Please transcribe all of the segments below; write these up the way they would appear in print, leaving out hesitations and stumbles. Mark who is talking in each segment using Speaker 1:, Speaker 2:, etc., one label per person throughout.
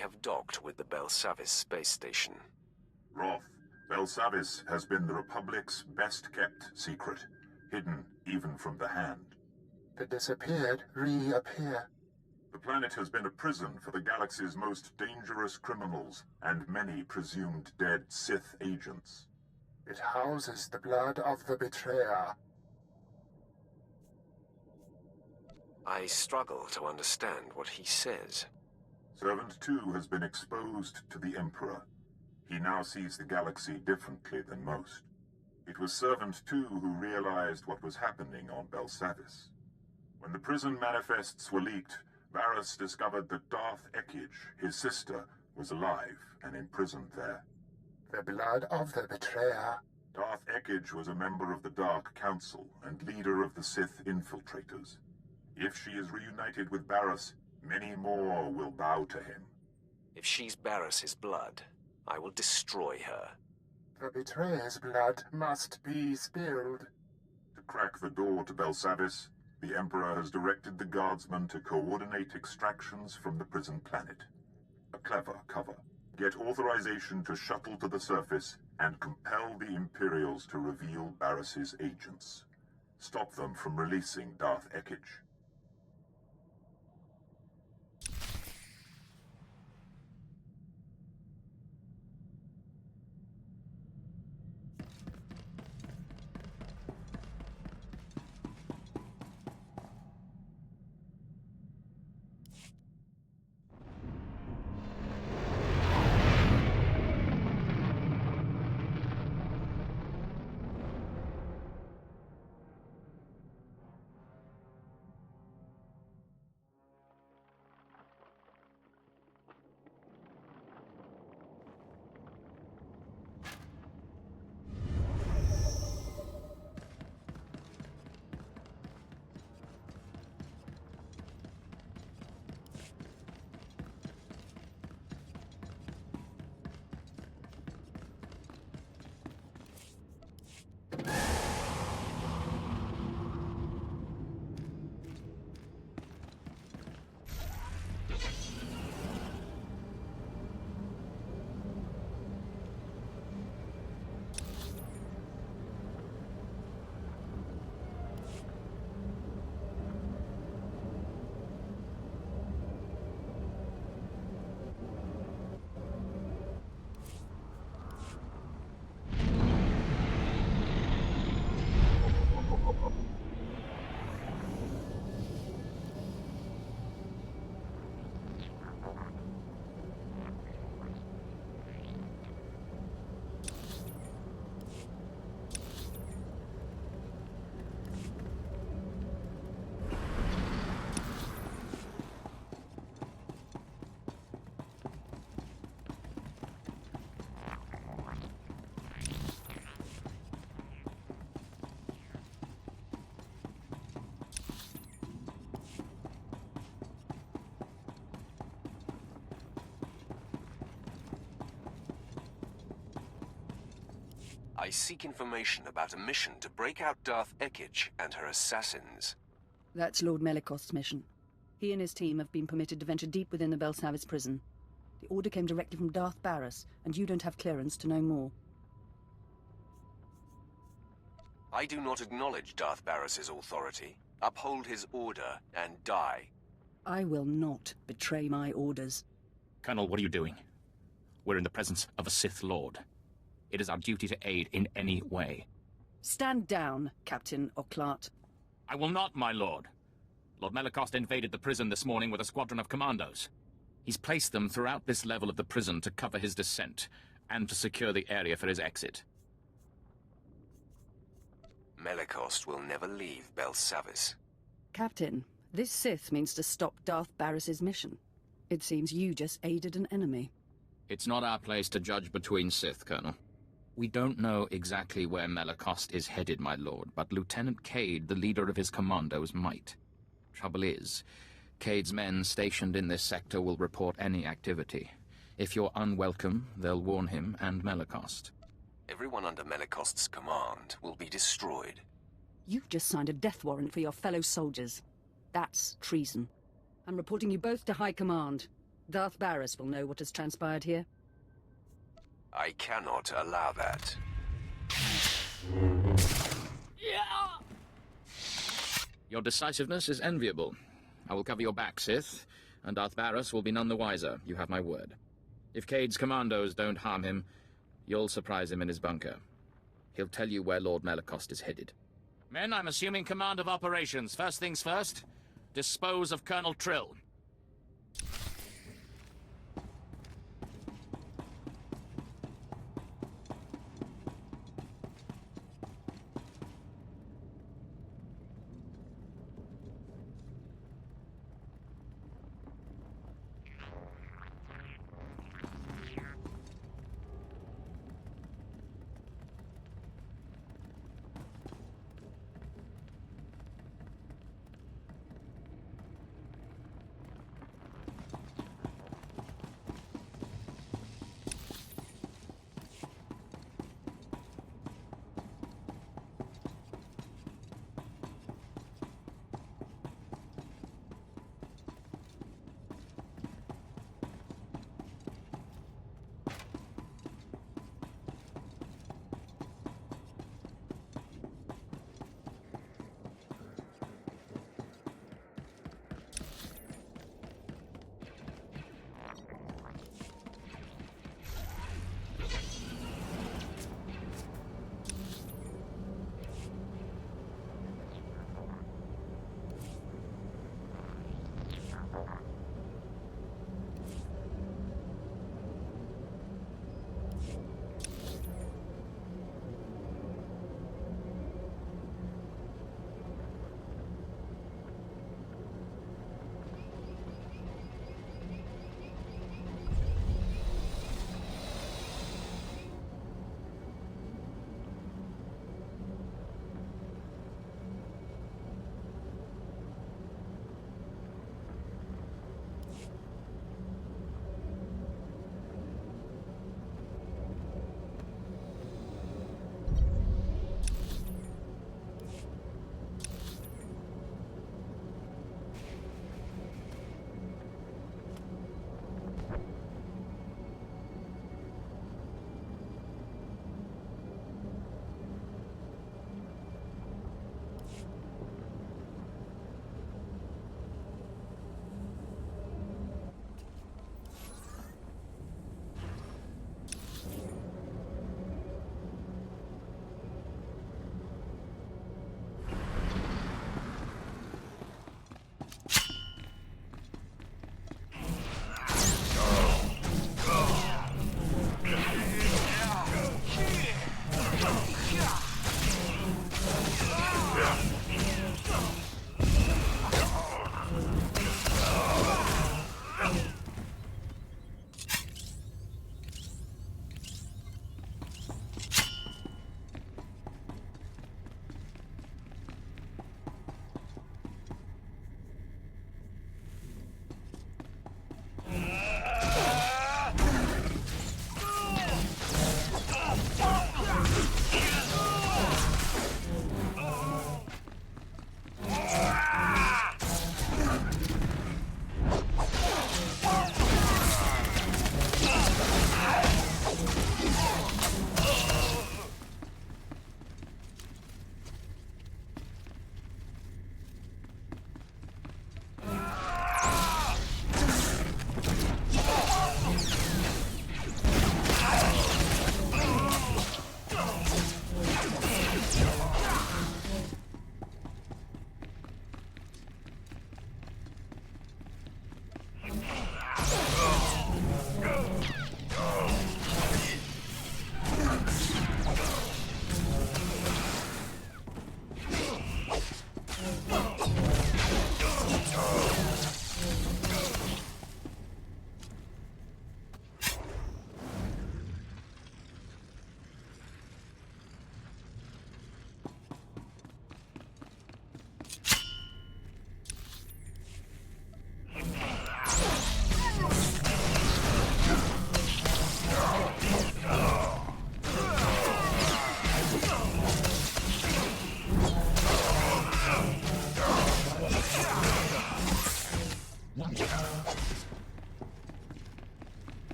Speaker 1: have docked with the Belsavis space station.
Speaker 2: Roth, Belsavis has been the Republic's best-kept secret, hidden even from the Hand.
Speaker 3: The disappeared reappear.
Speaker 2: The planet has been a prison for the galaxy's most dangerous criminals and many presumed dead Sith agents.
Speaker 3: It houses the blood of the betrayer.
Speaker 1: I struggle to understand what he says.
Speaker 2: Servant 2 has been exposed to the Emperor. He now sees the galaxy differently than most. It was Servant 2 who realized what was happening on Belsavis. When the prison manifests were leaked, Varys discovered that Darth Ekage, his sister, was alive and imprisoned there.
Speaker 3: The blood of the betrayer.
Speaker 2: Darth Ekage was a member of the Dark Council and leader of the Sith infiltrators. If she is reunited with Varys, many more will bow to him.
Speaker 1: If she's Barris's blood, I will destroy her.
Speaker 3: The betrayer's blood must be spilled.
Speaker 2: To crack the door to Belsavis, the Emperor has directed the guardsmen to coordinate extractions from the prison planet. A clever cover. Get authorization to shuttle to the surface and compel the Imperials to reveal Barris's agents. Stop them from releasing Darth Ekage.
Speaker 1: I seek information about a mission to break out Darth Ekage and her assassins.
Speaker 4: That's Lord Melikost's mission. He and his team have been permitted to venture deep within the Belsavis prison. The order came directly from Darth Barris, and you don't have clearance to know more.
Speaker 1: I do not acknowledge Darth Barris's authority, uphold his order, and die.
Speaker 4: I will not betray my orders.
Speaker 5: Colonel, what are you doing? We're in the presence of a Sith Lord. It is our duty to aid in any way.
Speaker 4: Stand down, Captain Oclart.
Speaker 5: I will not, my lord. Lord Melikost invaded the prison this morning with a squadron of commandos. He's placed them throughout this level of the prison to cover his descent, and to secure the area for his exit.
Speaker 1: Melikost will never leave Belsavis.
Speaker 4: Captain, this Sith means to stop Darth Barris's mission. It seems you just aided an enemy.
Speaker 5: It's not our place to judge between Sith, Colonel. We don't know exactly where Melikost is headed, my lord, but Lieutenant Cade, the leader of his commandos, might. Trouble is, Cade's men stationed in this sector will report any activity. If you're unwelcome, they'll warn him and Melikost.
Speaker 1: Everyone under Melikost's command will be destroyed.
Speaker 4: You've just signed a death warrant for your fellow soldiers. That's treason. I'm reporting you both to High Command. Darth Barris will know what has transpired here.
Speaker 1: I cannot allow that.
Speaker 5: Your decisiveness is enviable. I will cover your back, Sith, and Darth Barris will be none the wiser. You have my word. If Cade's commandos don't harm him, you'll surprise him in his bunker. He'll tell you where Lord Melicost is headed. Men, I'm assuming command of operations. First things first, dispose of Colonel Trill.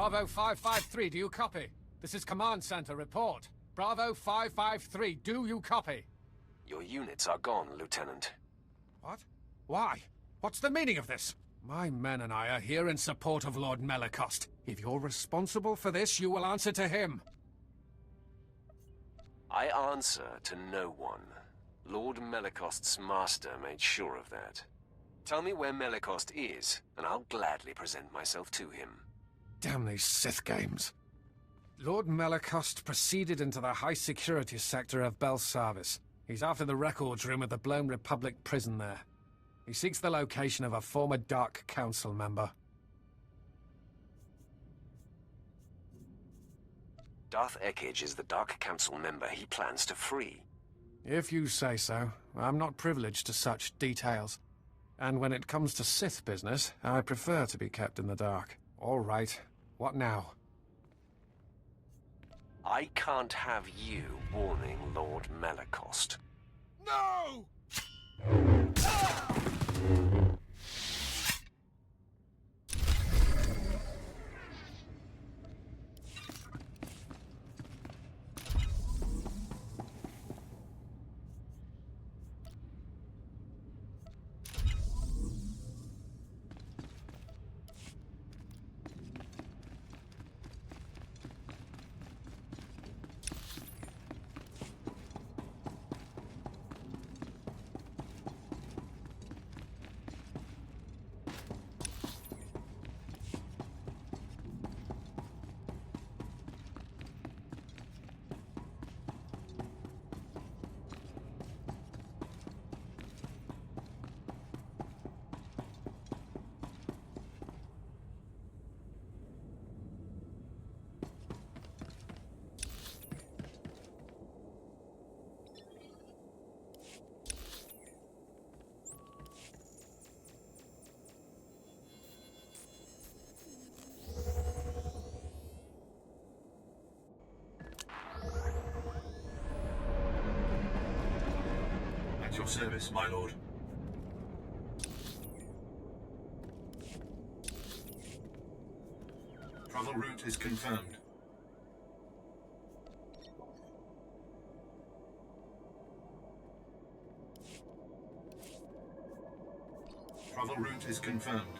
Speaker 6: Bravo 553, do you copy? This is Command Center, report. Bravo 553, do you copy?
Speaker 1: Your units are gone, Lieutenant.
Speaker 6: What? Why? What's the meaning of this? My men and I are here in support of Lord Melicost. If you're responsible for this, you will answer to him.
Speaker 1: I answer to no one. Lord Melicost's master made sure of that. Tell me where Melicost is, and I'll gladly present myself to him.
Speaker 6: Damn these Sith games. Lord Melicost proceeded into the high-security sector of Belsavis. He's after the records room at the Blown Republic prison there. He seeks the location of a former Dark Council member.
Speaker 1: Darth Ekage is the Dark Council member he plans to free.
Speaker 6: If you say so. I'm not privileged to such details. And when it comes to Sith business, I prefer to be kept in the dark. All right. What now?
Speaker 1: I can't have you warning Lord Melicost.
Speaker 6: No!
Speaker 7: At your service, my lord. Travel route is confirmed. Travel route is confirmed.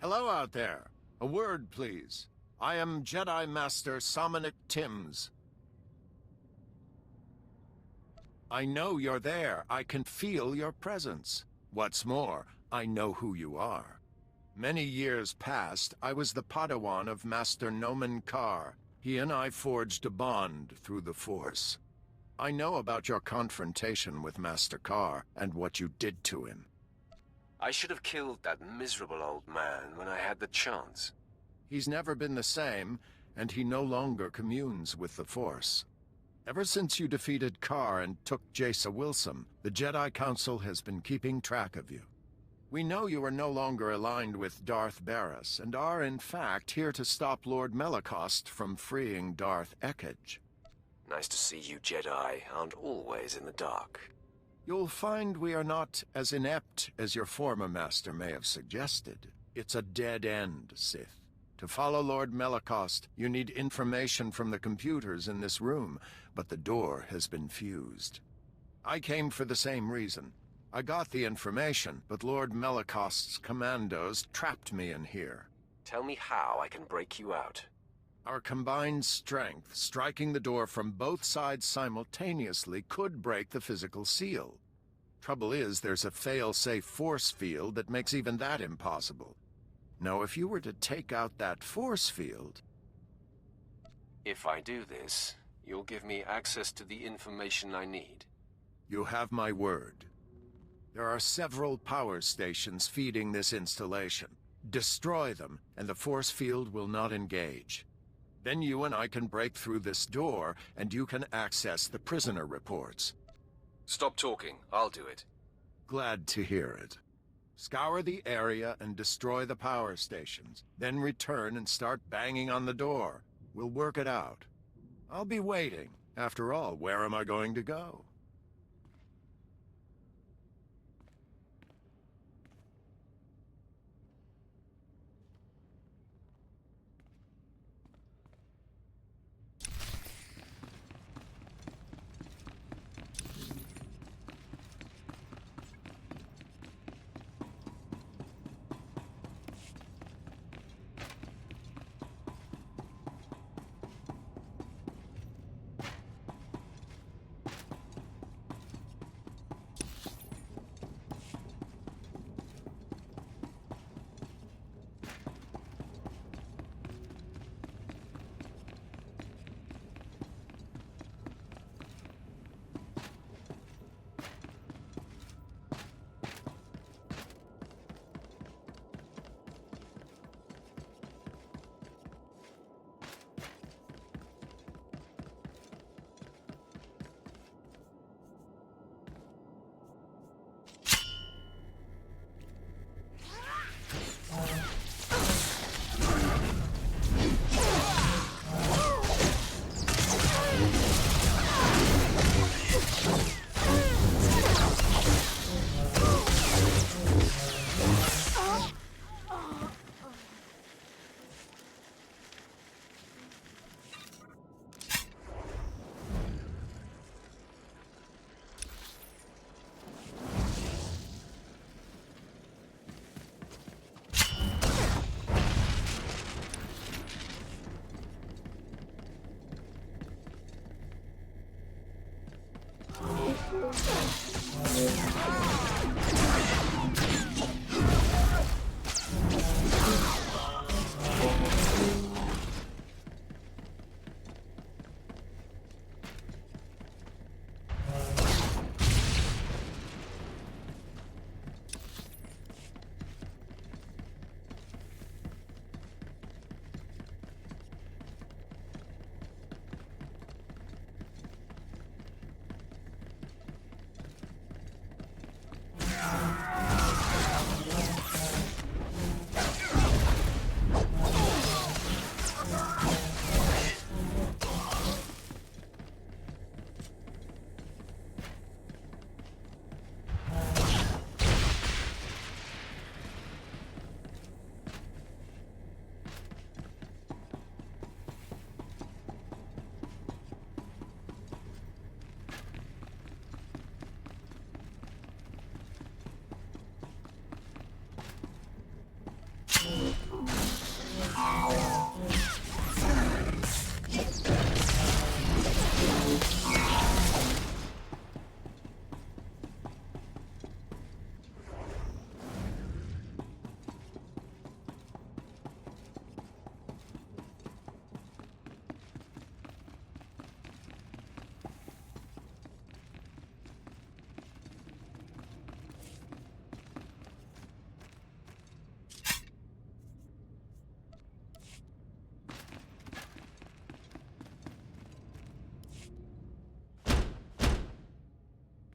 Speaker 8: Hello out there. A word, please. I am Jedi Master Somnic Timms. I know you're there. I can feel your presence. What's more, I know who you are. Many years past, I was the Padawan of Master Nomen Karr. He and I forged a bond through the Force. I know about your confrontation with Master Karr and what you did to him.
Speaker 1: I should have killed that miserable old man when I had the chance.
Speaker 8: He's never been the same, and he no longer communes with the Force. Ever since you defeated Karr and took Jace Wilson, the Jedi Council has been keeping track of you. We know you are no longer aligned with Darth Barris, and are in fact here to stop Lord Melicost from freeing Darth Ekage.
Speaker 1: Nice to see you Jedi aren't always in the dark.
Speaker 8: You'll find we are not as inept as your former master may have suggested. It's a dead end, Sith. To follow Lord Melicost, you need information from the computers in this room, but the door has been fused. I came for the same reason. I got the information, but Lord Melicost's commandos trapped me in here.
Speaker 1: Tell me how I can break you out.
Speaker 8: Our combined strength, striking the door from both sides simultaneously, could break the physical seal. Trouble is, there's a fail-safe force field that makes even that impossible. Now, if you were to take out that force field...
Speaker 1: If I do this, you'll give me access to the information I need.
Speaker 8: You have my word. There are several power stations feeding this installation. Destroy them, and the force field will not engage. Then you and I can break through this door, and you can access the prisoner reports.
Speaker 1: Stop talking. I'll do it.
Speaker 8: Glad to hear it. Scour the area and destroy the power stations. Then return and start banging on the door. We'll work it out. I'll be waiting. After all, where am I going to go?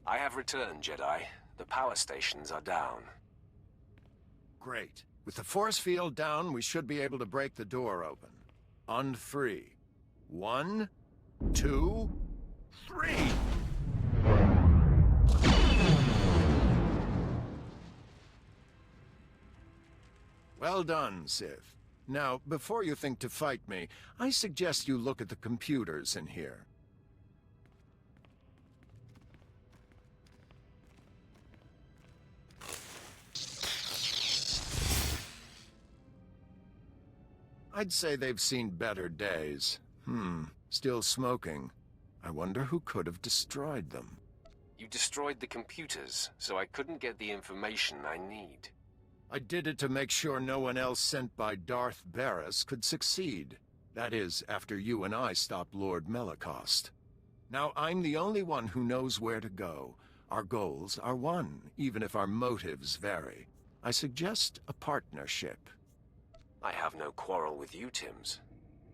Speaker 1: I have returned, Jedi. The power stations are down.
Speaker 8: Great. With the force field down, we should be able to break the door open. On 3. 1, 2, 3! Well done, Sith. Now, before you think to fight me, I suggest you look at the computers in here. I'd say they've seen better days. Still smoking. I wonder who could have destroyed them.
Speaker 1: You destroyed the computers, so I couldn't get the information I need.
Speaker 8: I did it to make sure no one else sent by Darth Barris could succeed. That is, after you and I stopped Lord Melicost. Now I'm the only one who knows where to go. Our goals are one, even if our motives vary. I suggest a partnership.
Speaker 1: I have no quarrel with you, Tims.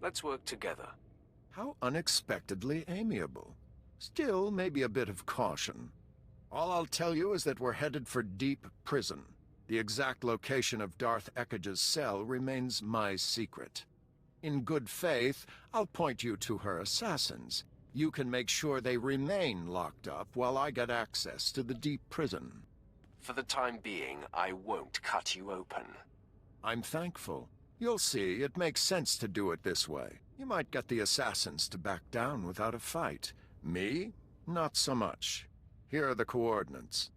Speaker 1: Let's work together.
Speaker 8: How unexpectedly amiable. Still, maybe a bit of caution. All I'll tell you is that we're headed for Deep Prison. The exact location of Darth Ekkage's cell remains my secret. In good faith, I'll point you to her assassins. You can make sure they remain locked up while I get access to the Deep Prison.
Speaker 1: For the time being, I won't cut you open.
Speaker 8: I'm thankful. You'll see, it makes sense to do it this way. You might get the assassins to back down without a fight. Me? Not so much. Here are the coordinates.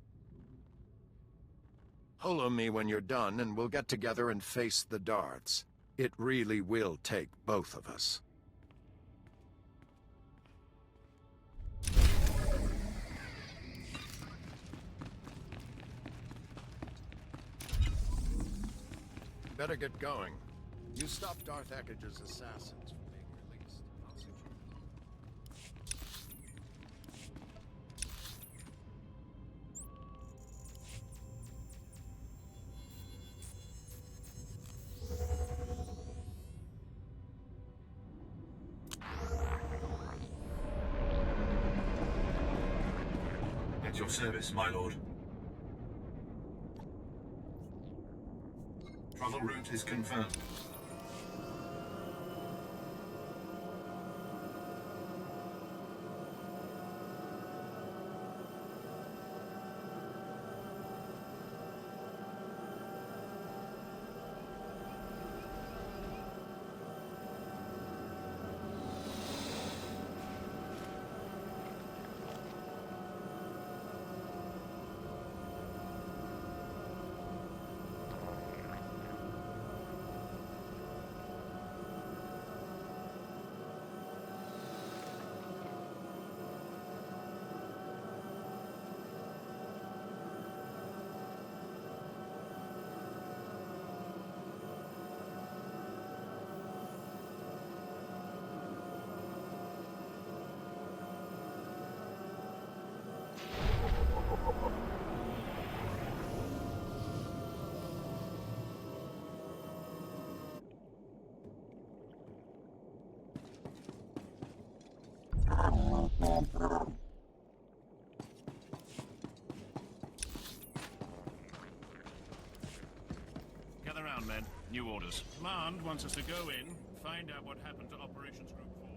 Speaker 8: Holo me when you're done, and we'll get together and face the Darths. It really will take both of us. Better get going. You stop Darth Ekkage's assassins from being released. I'll secure
Speaker 7: them. At your service, my lord. Travel route is confirmed.
Speaker 9: men. New orders. Command wants us to go in, find out what happened to Operations Group 4.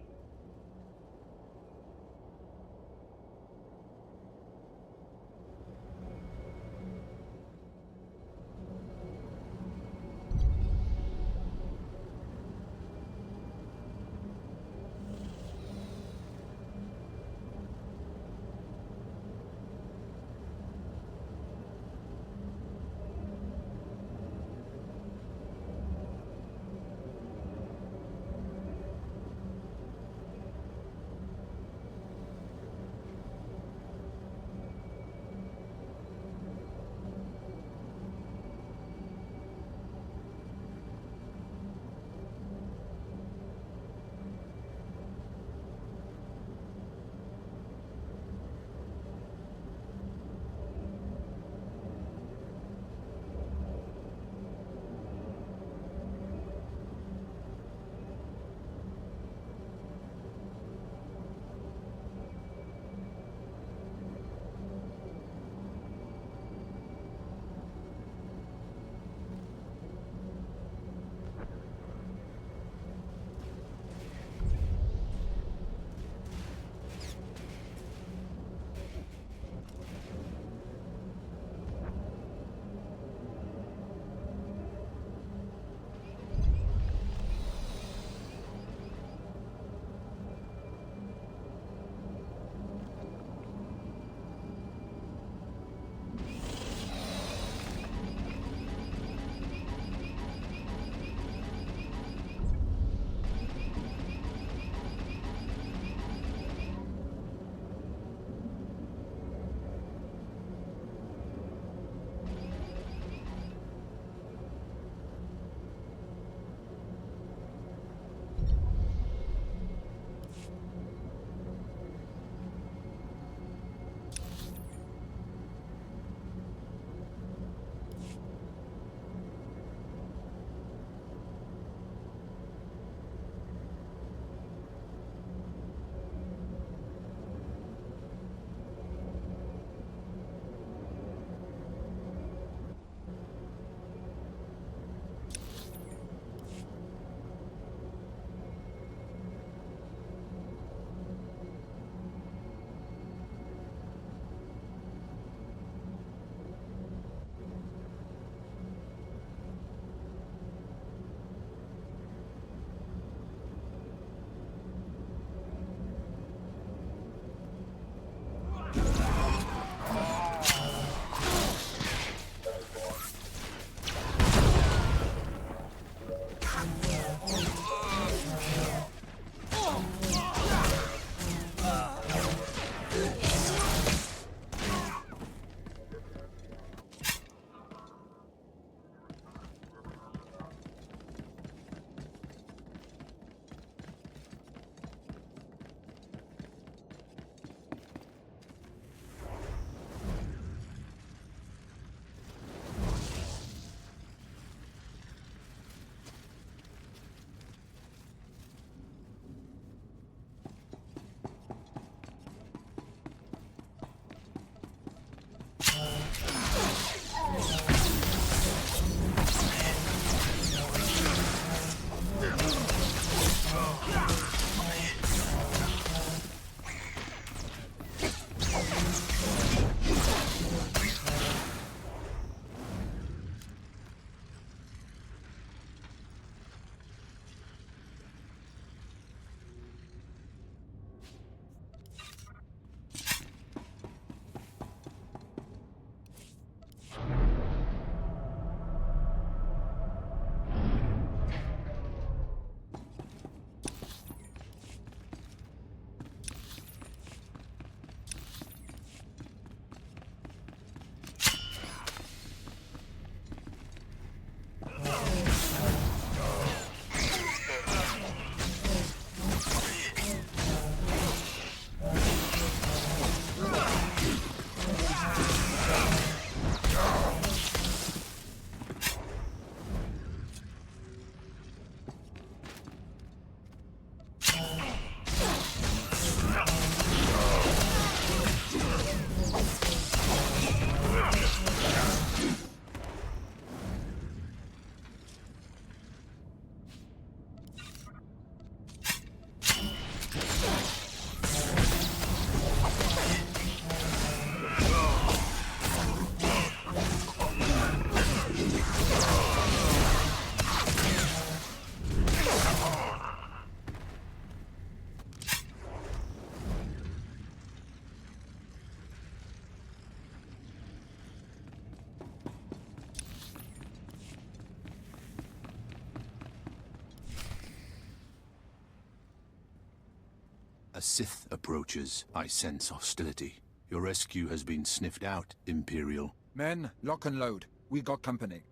Speaker 10: Sith approaches, I sense hostility. Your rescue has been sniffed out, Imperial.
Speaker 11: Men, lock and load. We got company.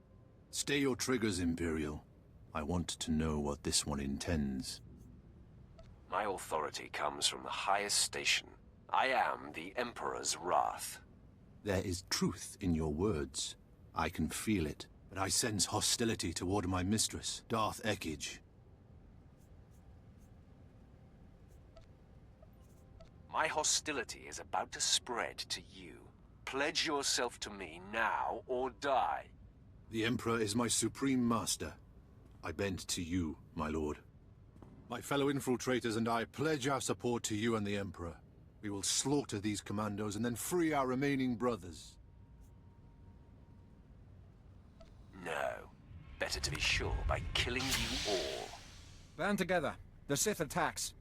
Speaker 10: Stay your triggers, Imperial. I want to know what this one intends.
Speaker 1: My authority comes from the highest station. I am the Emperor's wrath.
Speaker 10: There is truth in your words. I can feel it, but I sense hostility toward my mistress, Darth Ekage.
Speaker 1: My hostility is about to spread to you. Pledge yourself to me now or die.
Speaker 10: The Emperor is my supreme master. I bend to you, my lord. My fellow infiltrators and I pledge our support to you and the Emperor. We will slaughter these commandos and then free our remaining brothers.
Speaker 1: No. Better to be sure by killing you all.
Speaker 11: Band together. The Sith attacks.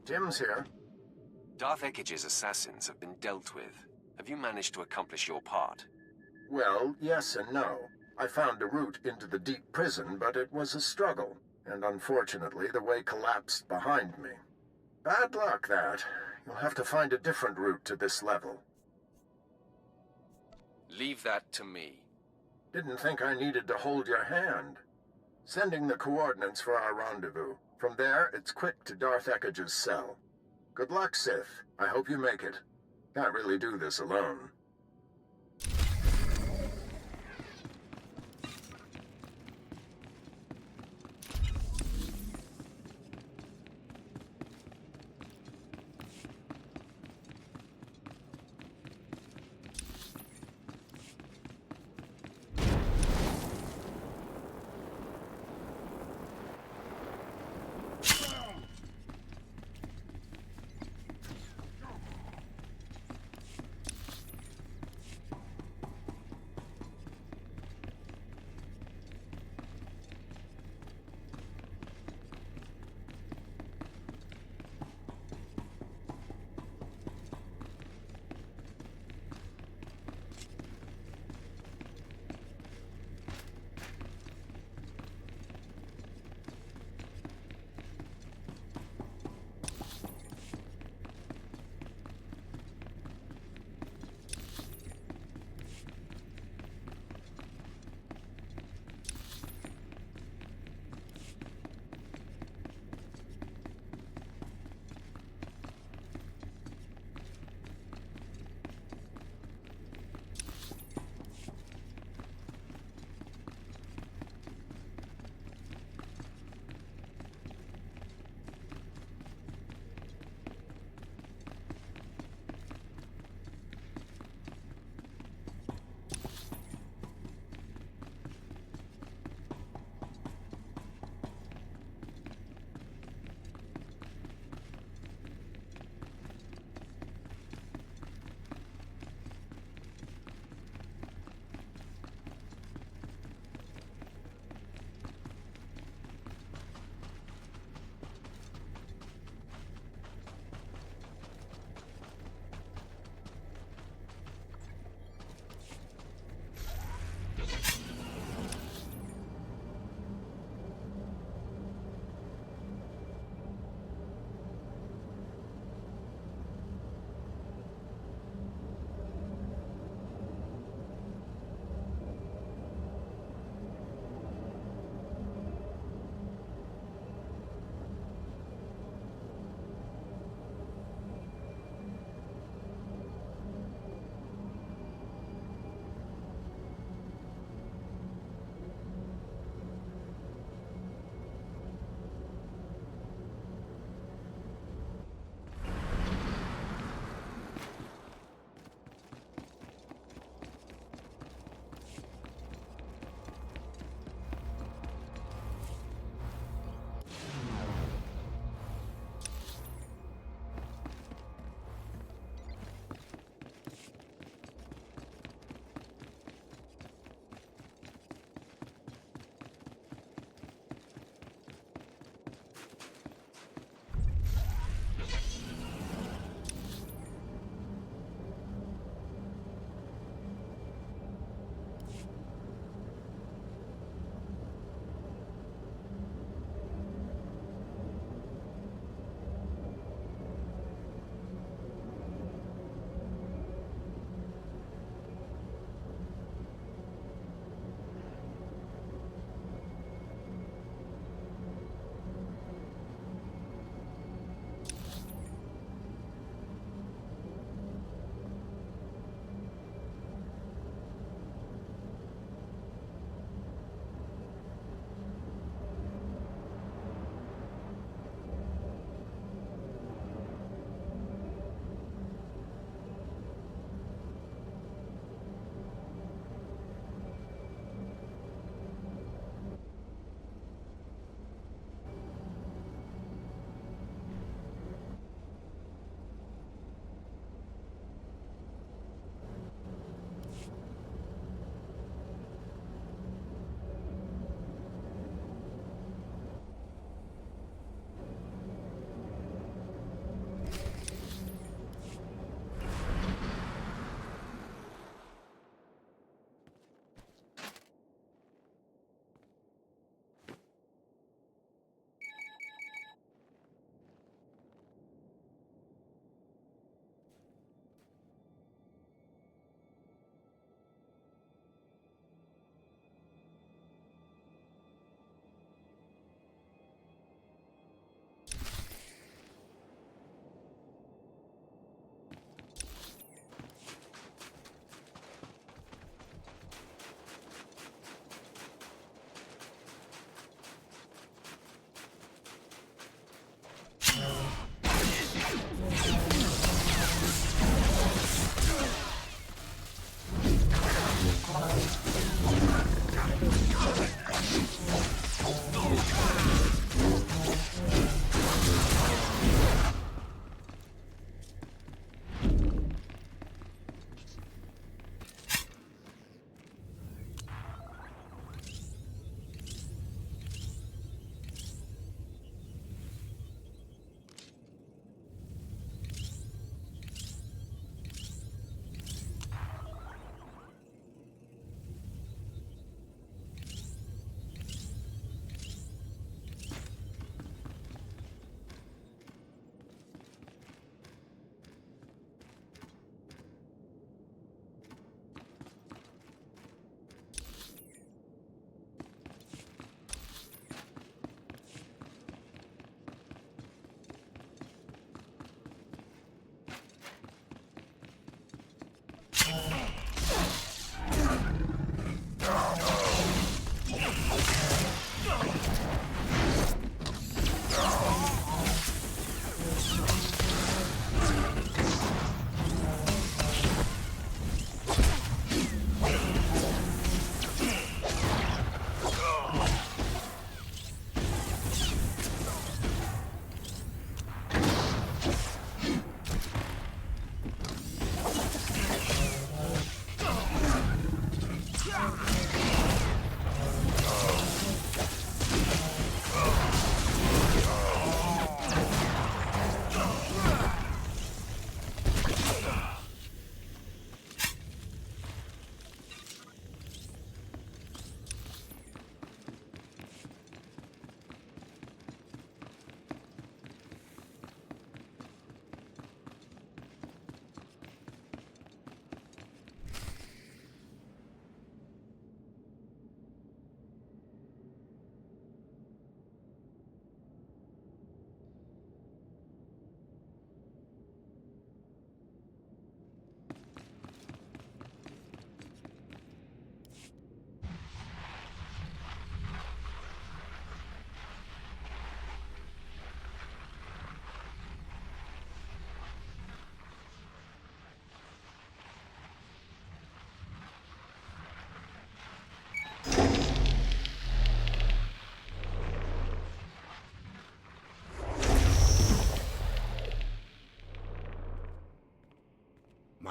Speaker 8: Tim's here.
Speaker 1: Darth Ekige's assassins have been dealt with. Have you managed to accomplish your part?
Speaker 8: Well, yes and no. I found a route into the deep prison, but it was a struggle. And unfortunately, the way collapsed behind me. Bad luck, that. You'll have to find a different route to this level.
Speaker 1: Leave that to me.
Speaker 8: Didn't think I needed to hold your hand. Sending the coordinates for our rendezvous. From there, it's quick to Darth Ekige's cell. Good luck, Sith. I hope you make it. Can't really do this alone.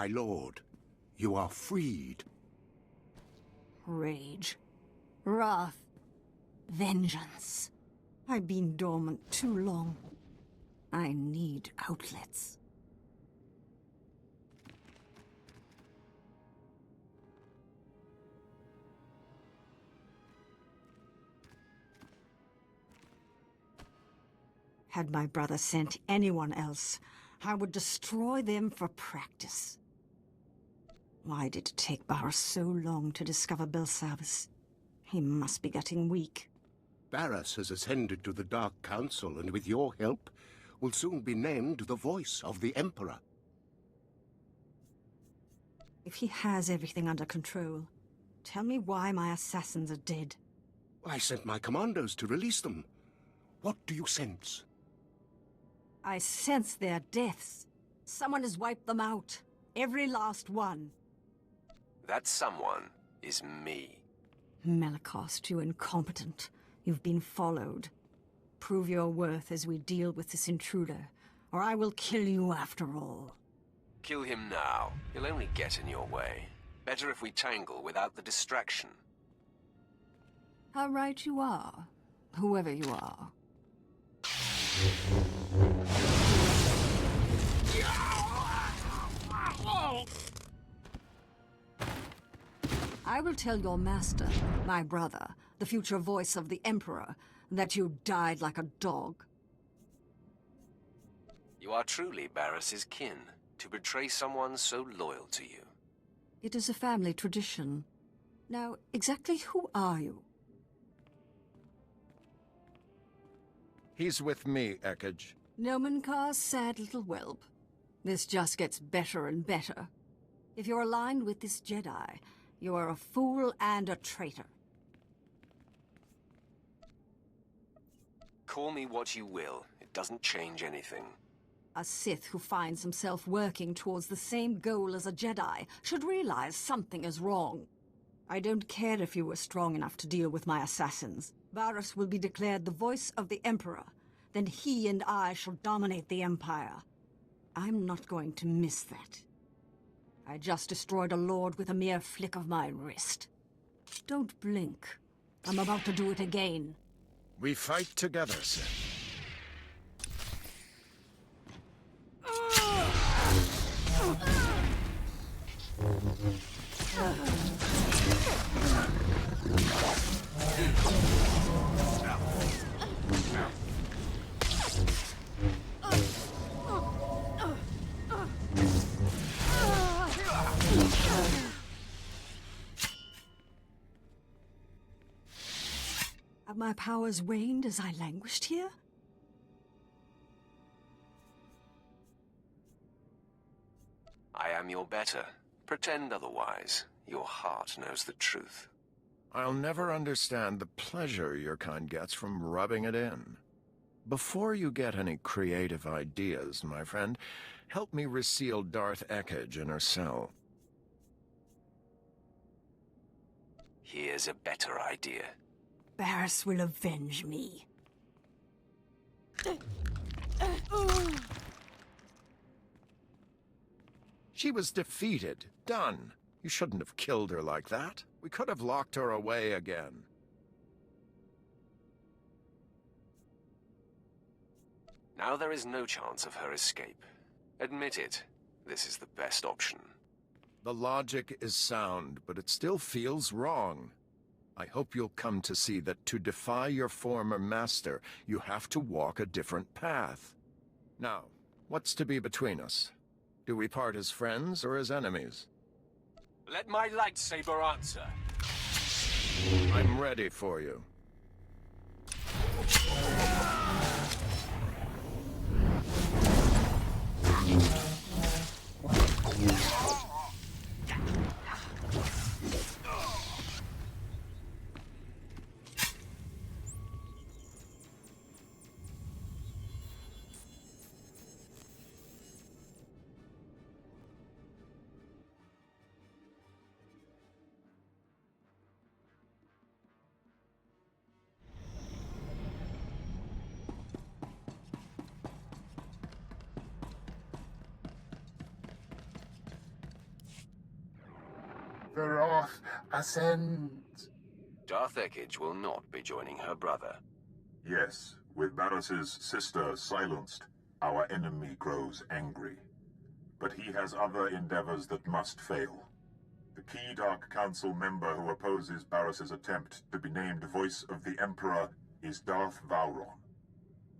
Speaker 12: my lord. You are freed.
Speaker 13: Rage. Wrath. Vengeance. I've been dormant too long. I need outlets. Had my brother sent anyone else, I would destroy them for practice. Why did it take Barras so long to discover Belsavis? He must be getting weak.
Speaker 12: Barras has ascended to the Dark Council, and with your help, will soon be named the voice of the Emperor.
Speaker 13: If he has everything under control, tell me why my assassins are dead.
Speaker 12: I sent my commandos to release them. What do you sense?
Speaker 13: I sense their deaths. Someone has wiped them out. Every last one.
Speaker 1: That someone is me.
Speaker 13: Melicost, you incompetent. You've been followed. Prove your worth as we deal with this intruder, or I will kill you after all.
Speaker 1: Kill him now. He'll only get in your way. Better if we tangle without the distraction.
Speaker 13: How right you are, whoever you are. I will tell your master, my brother, the future voice of the Emperor, that you died like a dog.
Speaker 1: You are truly Barras's kin, to betray someone so loyal to you.
Speaker 13: It is a family tradition. Now, exactly who are you?
Speaker 8: He's with me, Ekage.
Speaker 13: Nomenkar's sad little whelp. This just gets better and better. If you're aligned with this Jedi, you are a fool and a traitor.
Speaker 1: Call me what you will. It doesn't change anything.
Speaker 13: A Sith who finds himself working towards the same goal as a Jedi should realize something is wrong. I don't care if you were strong enough to deal with my assassins. Barras will be declared the voice of the Emperor. Then he and I shall dominate the Empire. I'm not going to miss that. I just destroyed a lord with a mere flick of my wrist. Don't blink. I'm about to do it again.
Speaker 8: We fight together, Sith.
Speaker 13: Have my powers waned as I languished here?
Speaker 1: I am your better. Pretend otherwise. Your heart knows the truth.
Speaker 8: I'll never understand the pleasure your kind gets from rubbing it in. Before you get any creative ideas, my friend, help me reseal Darth Ekage in her cell.
Speaker 1: Here's a better idea.
Speaker 13: Barras will avenge me.
Speaker 8: She was defeated. Done. You shouldn't have killed her like that. We could have locked her away again.
Speaker 1: Now there is no chance of her escape. Admit it. This is the best option.
Speaker 8: The logic is sound, but it still feels wrong. I hope you'll come to see that to defy your former master, you have to walk a different path. Now, what's to be between us? Do we part as friends or as enemies?
Speaker 1: Let my lightsaber answer.
Speaker 8: I'm ready for you.
Speaker 3: The wrath ascends.
Speaker 1: Darth Ekage will not be joining her brother.
Speaker 2: Yes, with Barris's sister silenced, our enemy grows angry. But he has other endeavors that must fail. The key Dark Council member who opposes Barris's attempt to be named Voice of the Emperor is Darth Vowron.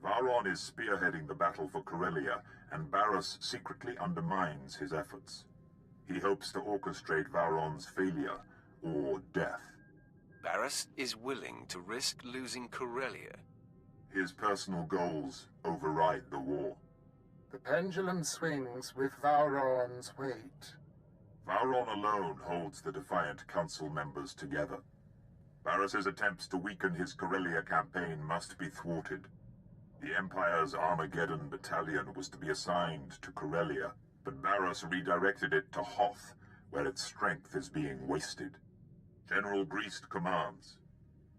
Speaker 2: Vowron is spearheading the battle for Corellia, and Barris secretly undermines his efforts. He hopes to orchestrate Vowron's failure, or death.
Speaker 1: Barris is willing to risk losing Corellia.
Speaker 2: His personal goals override the war.
Speaker 3: The pendulum swings with Vowron's weight.
Speaker 2: Vowron alone holds the defiant council members together. Barris's attempts to weaken his Corellia campaign must be thwarted. The Empire's Armageddon battalion was to be assigned to Corellia, but Barris redirected it to Hoth, where its strength is being wasted. General Greast commands.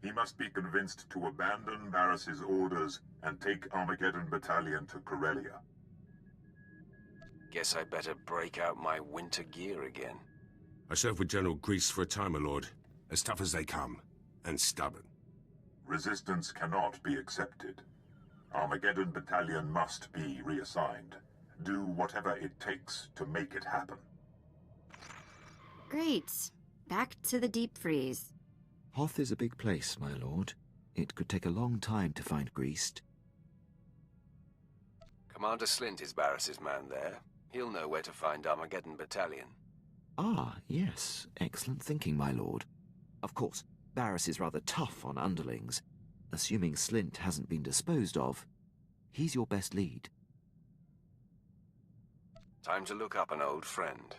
Speaker 2: He must be convinced to abandon Barris's orders and take Armageddon battalion to Corellia.
Speaker 1: Guess I better break out my winter gear again.
Speaker 14: I served with General Grease for a time, my lord. As tough as they come, and stubborn.
Speaker 2: Resistance cannot be accepted. Armageddon battalion must be reassigned. Do whatever it takes to make it happen.
Speaker 15: Great. Back to the deep freeze.
Speaker 16: Hoth is a big place, my lord. It could take a long time to find Greast.
Speaker 1: Commander Slint is Barris's man there. He'll know where to find Armageddon battalion.
Speaker 16: Ah, yes. Excellent thinking, my lord. Of course, Barris is rather tough on underlings. Assuming Slint hasn't been disposed of, he's your best lead.
Speaker 1: Time to look up an old friend.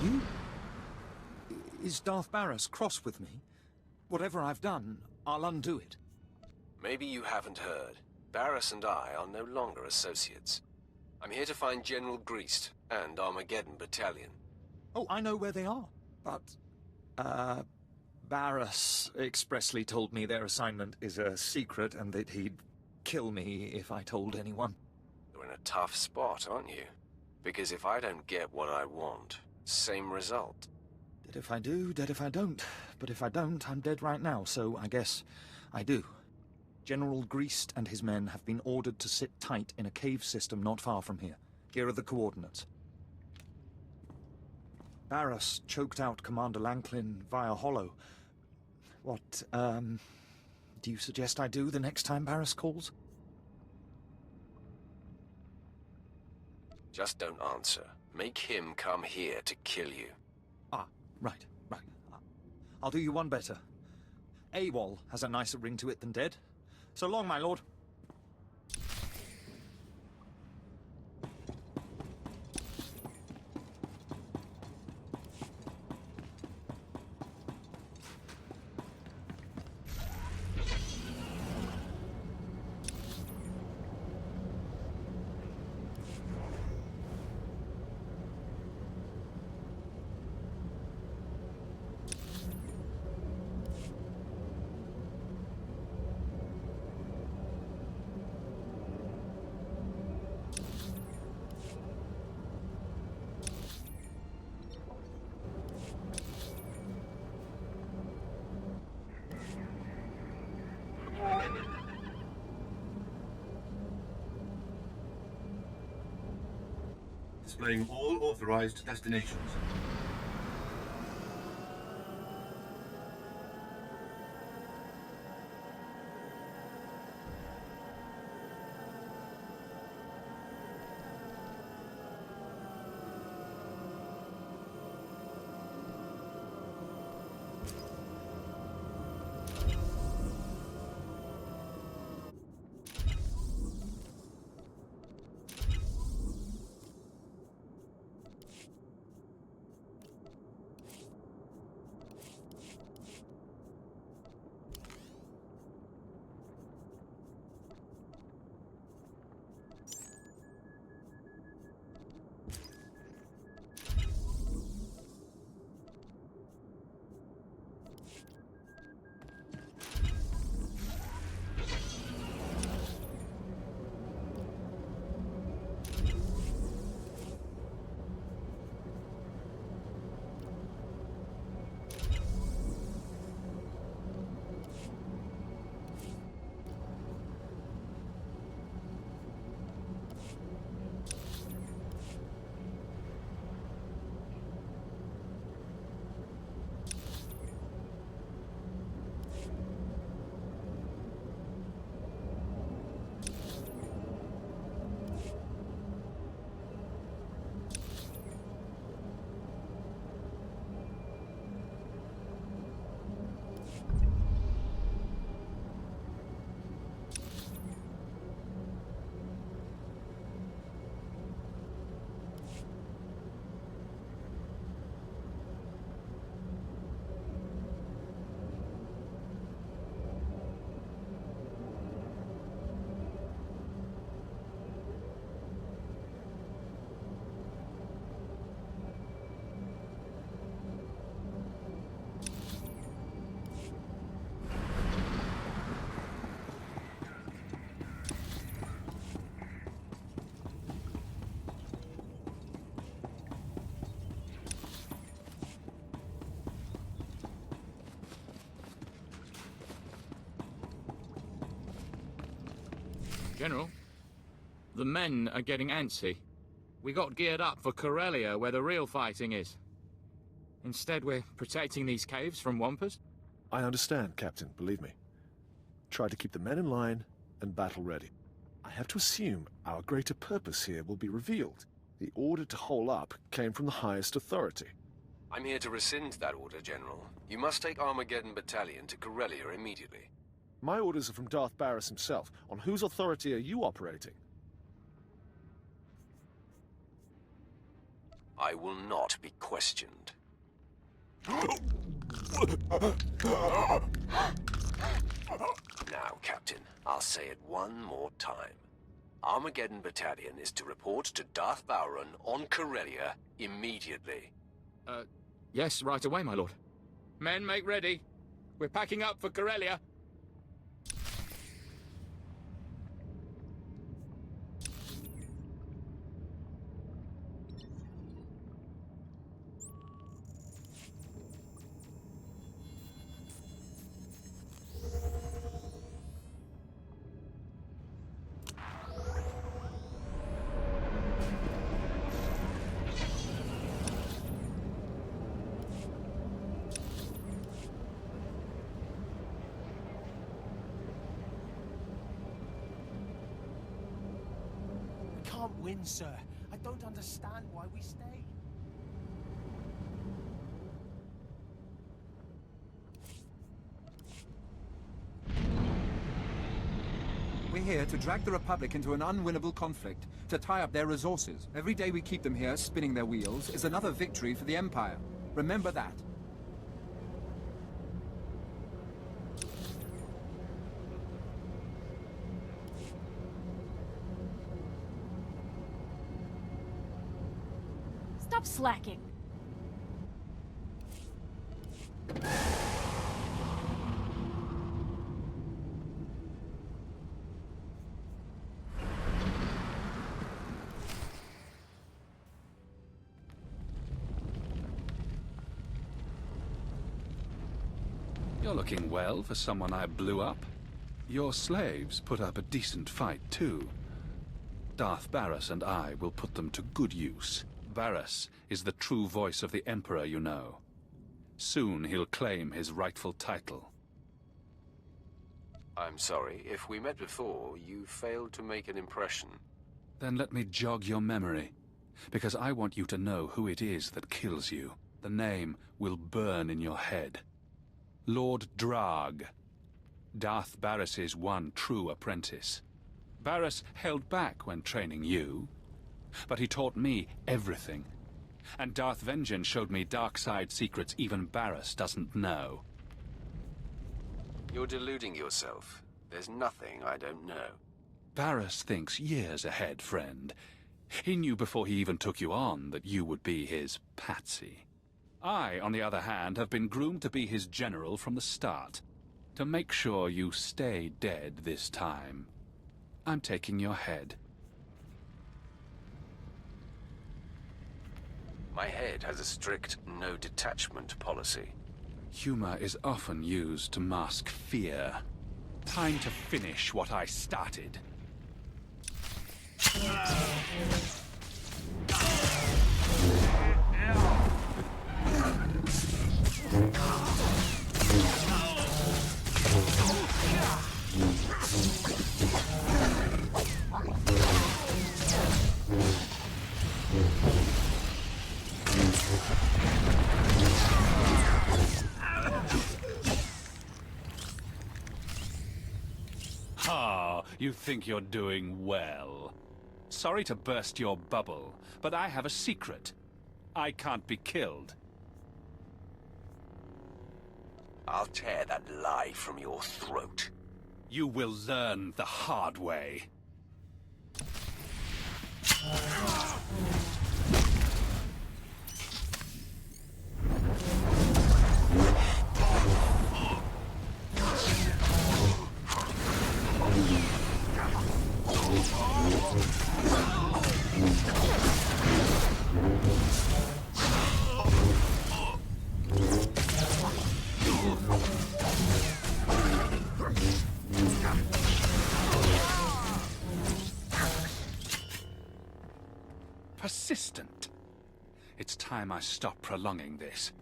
Speaker 11: You? Is Darth Barris cross with me? Whatever I've done, I'll undo it.
Speaker 1: Maybe you haven't heard. Barris and I are no longer associates. I'm here to find General Greast and Armageddon Battalion.
Speaker 11: Oh, I know where they are. But, Barris expressly told me their assignment is a secret and that he'd kill me if I told anyone.
Speaker 1: You're in a tough spot, aren't you? Because if I don't get what I want, same result.
Speaker 11: Dead if I do, dead if I don't. But if I don't, I'm dead right now, so I guess I do. General Greast and his men have been ordered to sit tight in a cave system not far from here. Here are the coordinates. Barris choked out Commander Lanklin via hollow. What, do you suggest I do the next time Barris calls?
Speaker 1: Just don't answer. Make him come here to kill you.
Speaker 11: Ah, right, right. I'll do you one better. AWOL has a nicer ring to it than dead. So long, my lord.
Speaker 7: Displaying all authorized destinations.
Speaker 5: General, the men are getting antsy. We got geared up for Corellia, where the real fighting is. Instead, we're protecting these caves from Wampus.
Speaker 17: I understand, Captain, believe me. Try to keep the men in line and battle ready. I have to assume our greater purpose here will be revealed. The order to hole up came from the highest authority.
Speaker 1: I'm here to rescind that order, General. You must take Armageddon Battalion to Corellia immediately.
Speaker 17: My orders are from Darth Barris himself. On whose authority are you operating?
Speaker 1: I will not be questioned. Now, Captain, I'll say it one more time. Armageddon Battalion is to report to Darth Bowron on Corellia immediately.
Speaker 5: Yes, right away, my lord. Men, make ready. We're packing up for Corellia.
Speaker 18: Win, sir. I don't understand why we stay.
Speaker 19: We're here to drag the Republic into an unwinnable conflict, to tie up their resources. Every day we keep them here, spinning their wheels, is another victory for the Empire. Remember that.
Speaker 20: Stop slacking.
Speaker 21: You're looking well for someone I blew up. Your slaves put up a decent fight, too. Darth Barras and I will put them to good use. Barras is the true voice of the Emperor, you know. Soon he'll claim his rightful title.
Speaker 1: I'm sorry, if we met before, you failed to make an impression.
Speaker 21: Then let me jog your memory, because I want you to know who it is that kills you. The name will burn in your head. Lord Drag, Darth Barras's one true apprentice. Barras held back when training you, but he taught me everything. And Darth Vengeance showed me dark side secrets even Barras doesn't know.
Speaker 1: You're deluding yourself. There's nothing I don't know.
Speaker 21: Barras thinks years ahead, friend. He knew before he even took you on that you would be his patsy. I, on the other hand, have been groomed to be his general from the start. To make sure you stay dead this time, I'm taking your head.
Speaker 1: My head has a strict no-detachment policy.
Speaker 21: Humor is often used to mask fear. Time to finish what I started. Ah, you think you're doing well. Sorry to burst your bubble, but I have a secret. I can't be killed.
Speaker 1: I'll tear that lie from your throat.
Speaker 21: You will learn the hard way. Persistent. It's time I stop prolonging this.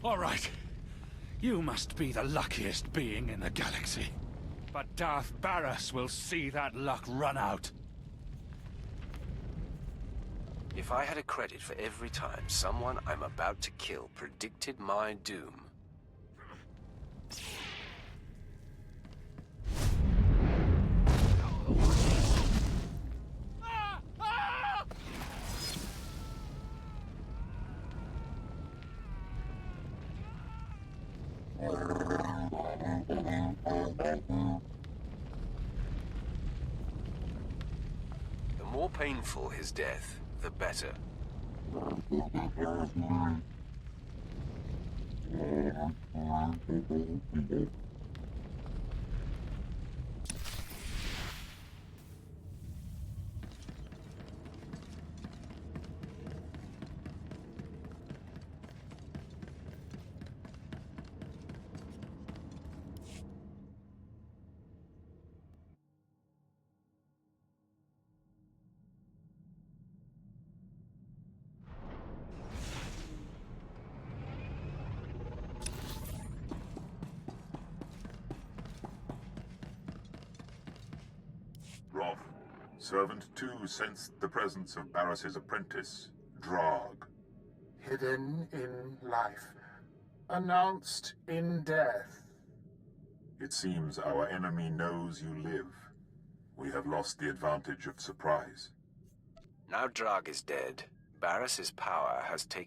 Speaker 21: All right. You must be the luckiest being in the galaxy. But Darth Barras will see that luck run out.
Speaker 1: If I had a credit for every time someone I'm about to kill predicted my doom... The more painful his death, the better.
Speaker 2: Servant 2 sensed the presence of Barris's apprentice, Drog.
Speaker 3: Hidden in life, announced in death.
Speaker 2: It seems our enemy knows you live. We have lost the advantage of surprise.
Speaker 1: Now Drog is dead, Barris's power has taken